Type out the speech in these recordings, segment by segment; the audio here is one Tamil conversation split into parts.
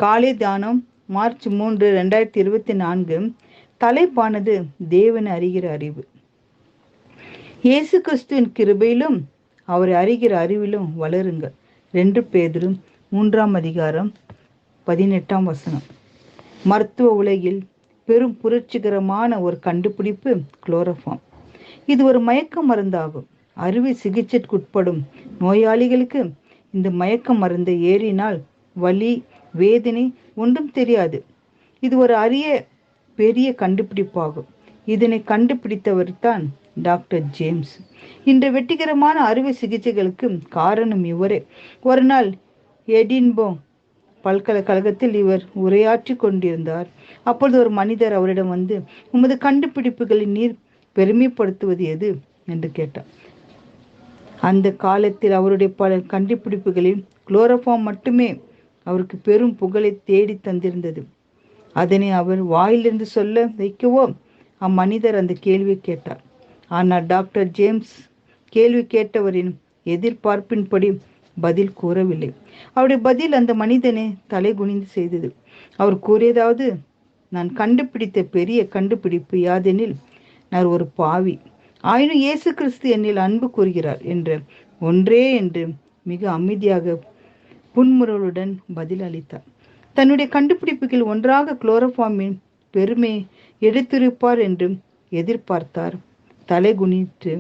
காலை தியானம் மார்ச் 3, 2024. தலைப்பானது தேவனை அறிகிற அறிவு. இயேசு கிறிஸ்துவின் கிருபையிலும் அவரை அறிகிற அறிவிலும் வளருங்கள். 2 பேதுரு 3ஆம் அதிகாரம் 18ஆம் வசனம். மருத்துவ உலகில் பெரும் புரட்சிகரமான ஒரு கண்டுபிடிப்பு குளோரோஃபார்ம். இது ஒரு மயக்க மருந்தாகும். அறுவை சிகிச்சைக்குட்படும் நோயாளிகளுக்கு இந்த மயக்க மருந்தை ஏறினால் வலி, வேதனை ஒன்றும் தெரியாது. இது ஒரு பெரிய கண்டுபிடிப்பாகும். இதனை கண்டுபிடித்தவர் தான் டாக்டர் ஜேம்ஸ். இந்த வெற்றிகரமான அறுவை சிகிச்சைகளுக்கு காரணம் இவரே. ஒரு நாள் எடின்போ பல்கலைக்கழகத்தில் இவர் உரையாற்றி கொண்டிருந்தார். அப்பொழுது ஒரு மனிதர் அவரிடம் வந்து, உமது கண்டுபிடிப்புகளை நீர் பெருமைப்படுத்துவது எது என்று கேட்டார். அந்த காலத்தில் அவருடைய பல கண்டுபிடிப்புகளில் குளோரோஃபார்ம் மட்டுமே அவருக்கு பெரும் புகழை தேடி தந்திருந்தது. அதனை அவர் வாயிலிருந்து சொல்ல வைக்கவோ அம்மனிதர் அந்த கேள்வியை கேட்டார். ஆனால் டாக்டர் ஜேம்ஸ் கேள்வி கேட்டவரின் எதிர்பார்ப்பின்படி பதில் கூறவில்லை. அவருடைய பதில் அந்த மனிதனை தலை குனிந்து செய்தது. அவர் கூறியதாவது, நான் கண்டுபிடித்த பெரிய கண்டுபிடிப்பு யாதெனில், நான் ஒரு பாவி, ஆயினும் இயேசு கிறிஸ்து என்னில் அன்பு கூறுகிறார் என்ற ஒன்றே என்று மிக அமைதியாக புன்முறுவலுடன் பதில் அளித்தார். தன்னுடைய கண்டுபிடிப்புகள் ஒன்றாக குளோரோஃபார்மின் பெருமை எடுத்திருப்பார் என்று எதிர்பார்த்தார். தலை குனித்து,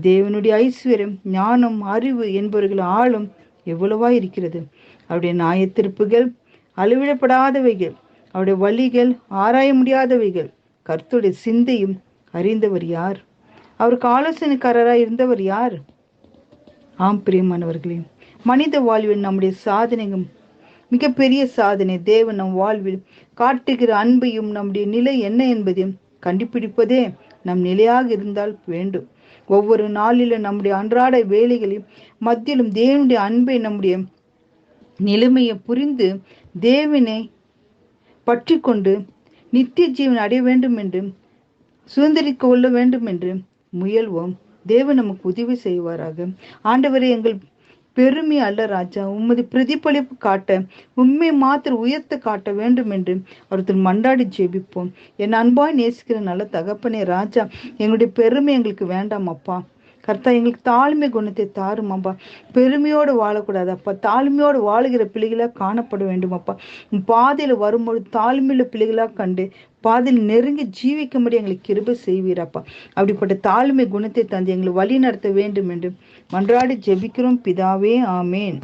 தேவனுடைய ஐஸ்வர்யம், ஞானம், அறிவு என்பவர்கள் ஆழம் எவ்வளவா இருக்கிறது. அவருடைய நியாயத்தீர்ப்புகள் அளவிடப்படாதவைகள், அவருடைய வழிகள் ஆராய முடியாதவைகள். கர்த்தருடைய சிந்தையும் அறிந்தவர் யார்? அவருக்கு ஆலோசனைக்காரராய் இருந்தவர் யார்? ஆம் பிரியமானவர்களே, மனித வாழ்வில் நம்முடைய சாதனையும் மிகப்பெரிய சாதனை. தேவன் நம் வாழ்வில் காட்டுகிற அன்பையும் நம்முடைய நிலை என்ன என்பதையும் கண்டுபிடிப்பதே நம் நிலையாக இருந்தால் வேண்டும். ஒவ்வொரு நாளிலும் நம்முடைய அன்றாட வேலைகளில் மத்தியிலும் தேவனுடைய அன்பை, நம்முடைய நிலைமையை புரிந்து தேவனை பற்றி கொண்டு நித்திய ஜீவன் அடைய வேண்டும் என்று சுதந்திரிக்க கொள்ள வேண்டும் என்று முயல்வோம். தேவன் நமக்கு உதவி செய்வாராக. ஆண்டவரே, எங்கள் பெருமை அல்ல ராஜா, உமது பிரதிபலிப்பு காட்ட, உண்மை மாத்திரம் உயர்த்த காட்ட வேண்டும் என்று ஒருத்தர் மண்டாடி ஜெபிப்போம். என் அன்பாய் நேசிக்கிற நல்ல தகப்பனே ராஜா, எங்களுடைய பெருமை எங்களுக்கு வேண்டாம் அப்பா. கர்த்தா, எங்களுக்கு தாழ்மை குணத்தை தாரும் அப்பா. பெருமையோடு வாழக்கூடாது அப்பா. தாழ்மையோடு வாழுகிற பிள்ளைகளாக காணப்பட வேண்டும் அப்பா. பாதையில் வரும்போது தாழ்மையுள்ள பிள்ளைகளாக கண்டு பாதையில் நெருங்கி ஜீவிக்கும்படி எங்களுக்கு கிருபை செய்வீரப்பா. அப்படிப்பட்ட தாழ்மை குணத்தை தந்து எங்களை வழி நடத்த வேண்டும் என்று மன்றாடி ஜெபிக்கிறோம் பிதாவே. ஆமேன்.